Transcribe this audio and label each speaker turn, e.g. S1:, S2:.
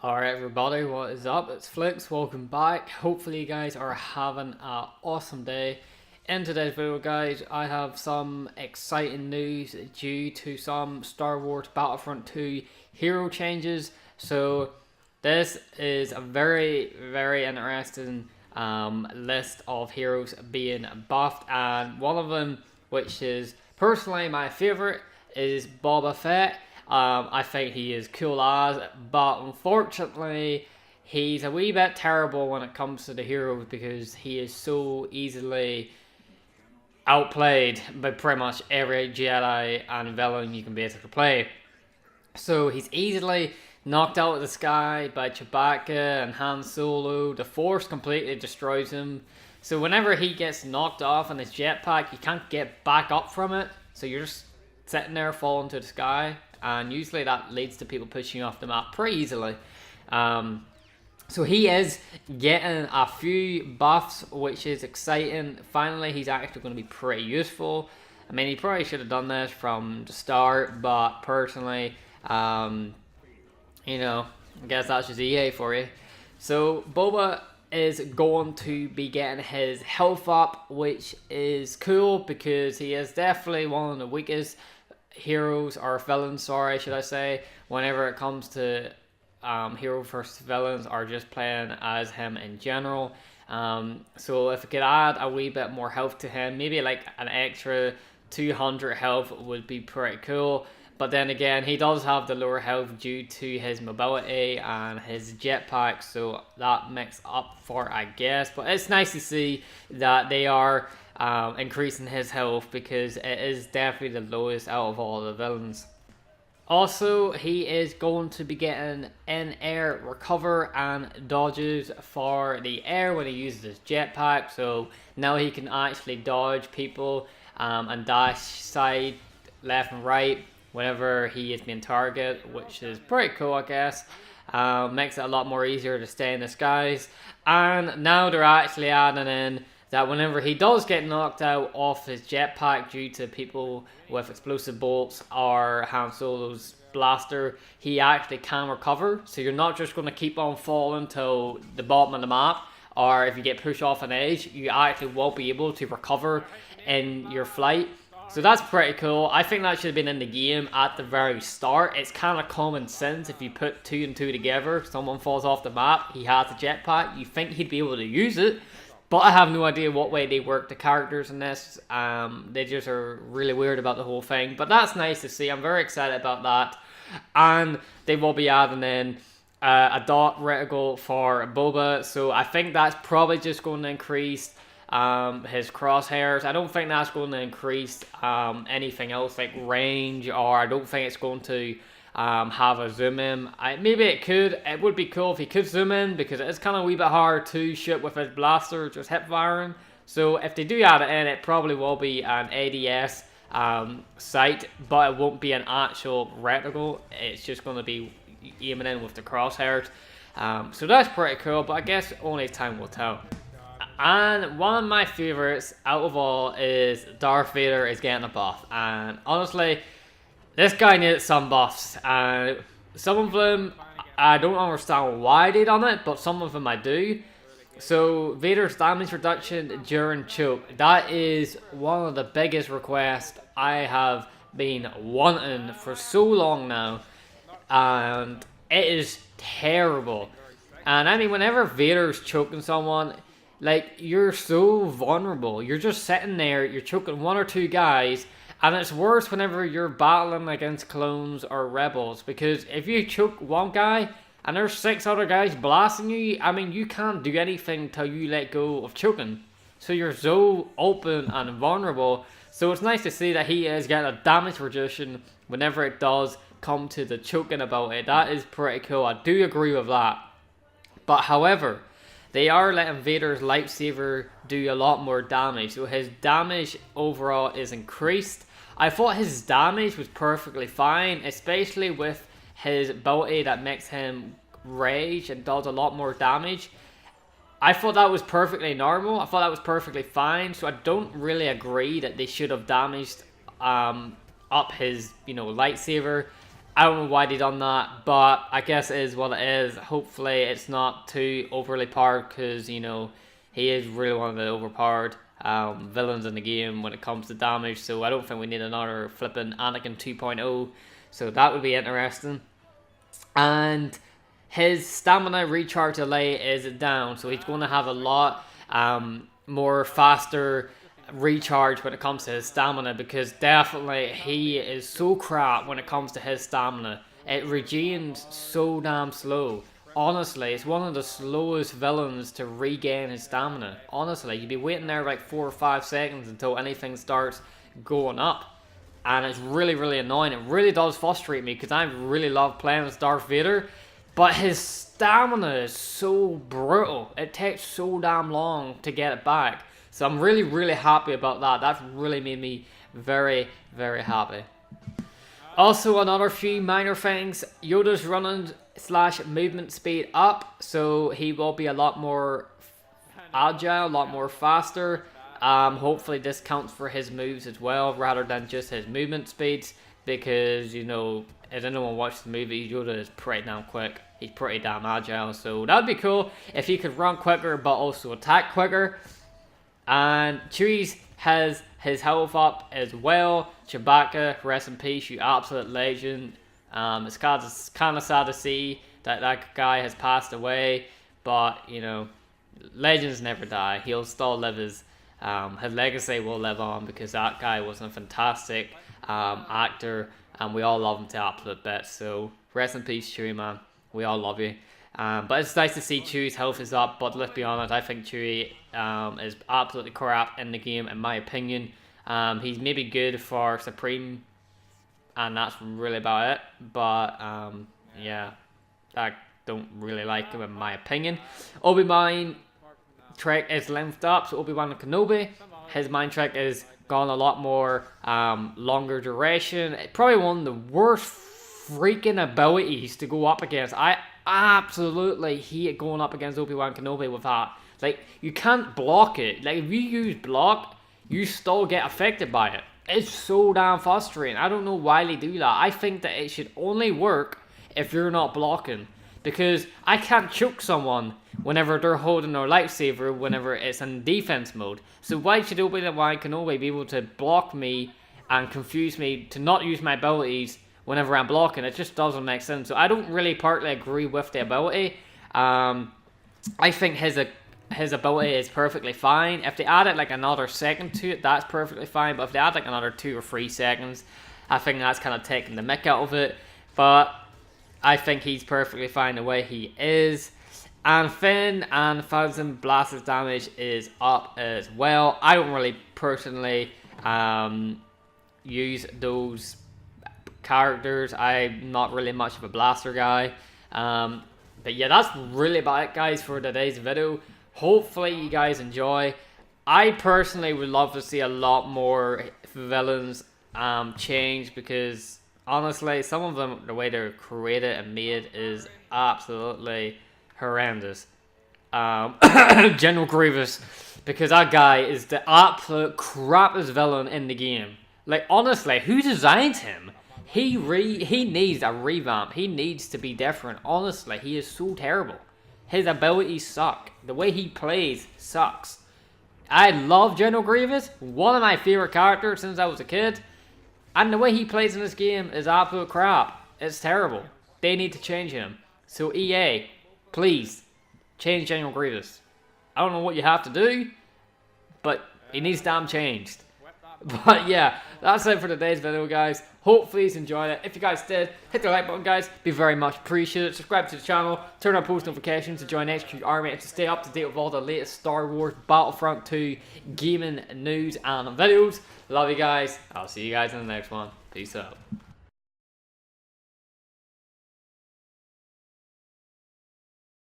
S1: Alright everybody, what is up? It's Flix, welcome back. Hopefully you guys are having an awesome day. In today's video guys, I have some exciting news due to some Star Wars Battlefront 2 hero changes. So this is a very interesting list of heroes being buffed, and one of them, which is personally my favorite, is Boba Fett. I think he is cool as, but unfortunately, he's a wee bit terrible when it comes to the heroes because he is so easily outplayed by pretty much every Jedi and villain you can basically play. So he's easily knocked out of the sky by Chewbacca and Han Solo. The Force completely destroys him. So whenever he gets knocked off on his jetpack, you can't get back up from it. So you're just sitting there falling to the sky. And usually that leads to people pushing you off the map pretty easily. So he is getting a few buffs, which is exciting. Finally, he's actually going to be pretty useful. I mean, he probably should have done this from the start, but personally, I guess that's just EA for you. So Boba is going to be getting his health up, which is cool because he is definitely one of the weakest heroes, or villains, sorry, should I say, whenever it comes to hero versus villains, or just playing as him in general. So if I could add a wee bit more health to him, maybe like an extra 200 health would be pretty cool. But then again, he does have the lower health due to his mobility and his jetpack, so that makes up for it, I guess. But it's nice to see that they are increasing his health, because it is definitely the lowest out of all the villains. Also, he is going to be getting in-air recover and dodges for the air when he uses his jetpack. So now he can actually dodge people and dash side, left and right whenever he is being targeted, which is pretty cool, I guess. Makes it a lot more easier to stay in the skies. And now they're actually adding in that whenever he does get knocked out off his jetpack due to people with explosive bolts or Han Solo's blaster, he actually can recover. So you're not just going to keep on falling to the bottom of the map, or if you get pushed off an edge, you actually won't be able to recover in your flight. So that's pretty cool. I think that should have been in the game at the very start. It's kind of common sense if you put two and two together. Someone falls off the map, he has a jetpack, you think he'd be able to use it. But I have no idea what way they work the characters in this. They just are really weird about the whole thing. But that's nice to see. I'm very excited about that. And they will be adding in a dot reticle for Boba. So I think that's probably just going to increase his crosshairs. I don't think that's going to increase anything else like range, or I don't think it's going to have a zoom in. Maybe it could. It would be cool if he could zoom in, because it is kind of a wee bit hard to shoot with his blaster just hip firing. So if they do add it in, it probably will be an ADS sight, but it won't be an actual reticle. It's just going to be aiming in with the crosshairs. So that's pretty cool, but I guess only time will tell. And one of my favorites out of all is Darth Vader is getting a buff. And honestly, this guy needed some buffs. Some of them, I don't understand why they done it, but some of them I do. So Vader's damage reduction during choke, that is one of the biggest requests I have been wanting for so long now. And it is terrible. And I mean, whenever Vader's choking someone, like, you're so vulnerable. You're just sitting there, you're choking one or two guys, and it's worse whenever you're battling against clones or rebels, because if you choke one guy and there's 6 other guys blasting you, I mean, you can't do anything till you let go of choking. So you're so open and vulnerable. So it's nice to see that he is getting a damage reduction whenever it does come to the choking about it. That is pretty cool. I do agree with that. But however, they are letting Vader's lightsaber do a lot more damage. So his damage overall is increased. I thought his damage was perfectly fine, especially with his ability that makes him rage and does a lot more damage. I thought that was perfectly normal. I thought that was perfectly fine. So I don't really agree that they should have damaged up his lightsaber. I don't know why they done that, but I guess it is what it is. Hopefully it's not too overly powered, because, you know, he is really one of the overpowered villains in the game when it comes to damage. So I don't think we need another flipping Anakin 2.0. So that would be interesting. And his stamina recharge delay is down, so he's going to have a lot more faster recharge when it comes to his stamina, because definitely he is so crap when it comes to his stamina. It regains so damn slow. Honestly, it's one of the slowest villains to regain his stamina. Honestly, you'd be waiting there like 4 or 5 seconds until anything starts going up. And it's really, really annoying. It really does frustrate me, because I really love playing as Darth Vader. But his stamina is so brutal. It takes so damn long to get it back. So I'm really, really happy about that. That's really made me very, very happy. Also, another few minor things. Yoda's running / movement speed up. So he will be a lot more agile, a lot more faster. Hopefully this counts for his moves as well, rather than just his movement speeds. Because, you know, as anyone watched the movie, Yoda is pretty damn quick. He's pretty damn agile. So that'd be cool if he could run quicker but also attack quicker. And Chewie has his health up as well. Chewbacca, rest in peace, you absolute legend. It's kind of sad to see that guy has passed away, but, you know, legends never die. He'll still live his legacy will live on, because that guy was a fantastic actor, and we all love him to absolute bits. So rest in peace, Chewie, man. We all love you. But it's nice to see Chewie's health is up, but let's be honest, I think Chewie is absolutely crap in the game, in my opinion. He's maybe good for Supreme, and that's really about it. But, yeah, I don't really like him, in my opinion. Obi-Wan trick is lengthed up, so Obi-Wan Kenobi, his mind trick is gone a lot more longer duration. Probably one of the worst freaking abilities to go up against. I absolutely hate going up against Obi-Wan Kenobi with that. Like, you can't block it. Like, if you use block, you still get affected by it. It's so damn frustrating. I don't know why they do that. I think that it should only work if you're not blocking. Because I can't choke someone whenever they're holding their lightsaber whenever it's in defense mode. So why should Obi-Wan Kenobi be able to block me and confuse me to not use my abilities whenever I'm blocking? It just doesn't make sense. So I don't really partly agree with the ability. I think his ability is perfectly fine. If they added like another second to it, that's perfectly fine. But if they add like another 2 or 3 seconds, I think that's kind of taking the mick out of it. But I think he's perfectly fine the way he is. And Finn and 1000 Blast's damage is up as well. I don't really personally use those characters. I'm not really much of a blaster guy. But yeah, that's really about it, guys, for today's video. Hopefully you guys enjoy. I personally would love to see a lot more villains change, because honestly, some of them, the way they're created and made is absolutely horrendous. General Grievous, because that guy is the absolute crappiest villain in the game. Like, honestly, who designed him? He needs a revamp. He needs to be different. Honestly, he is so terrible. His abilities suck. The way he plays sucks. I love General Grievous, one of my favorite characters since I was a kid. And the way he plays in this game is absolute crap. It's terrible. They need to change him. So EA, please, change General Grievous. I don't know what you have to do, but he needs damn changed. But yeah, that's it for today's video, guys. Hopefully you enjoyed it. If you guys did, hit the like button, guys. Be very much appreciated. Subscribe to the channel. Turn on post notifications to join XQ Army and to stay up to date with all the latest Star Wars, Battlefront 2 gaming news and videos. Love you guys. I'll see you guys in the next one. Peace out.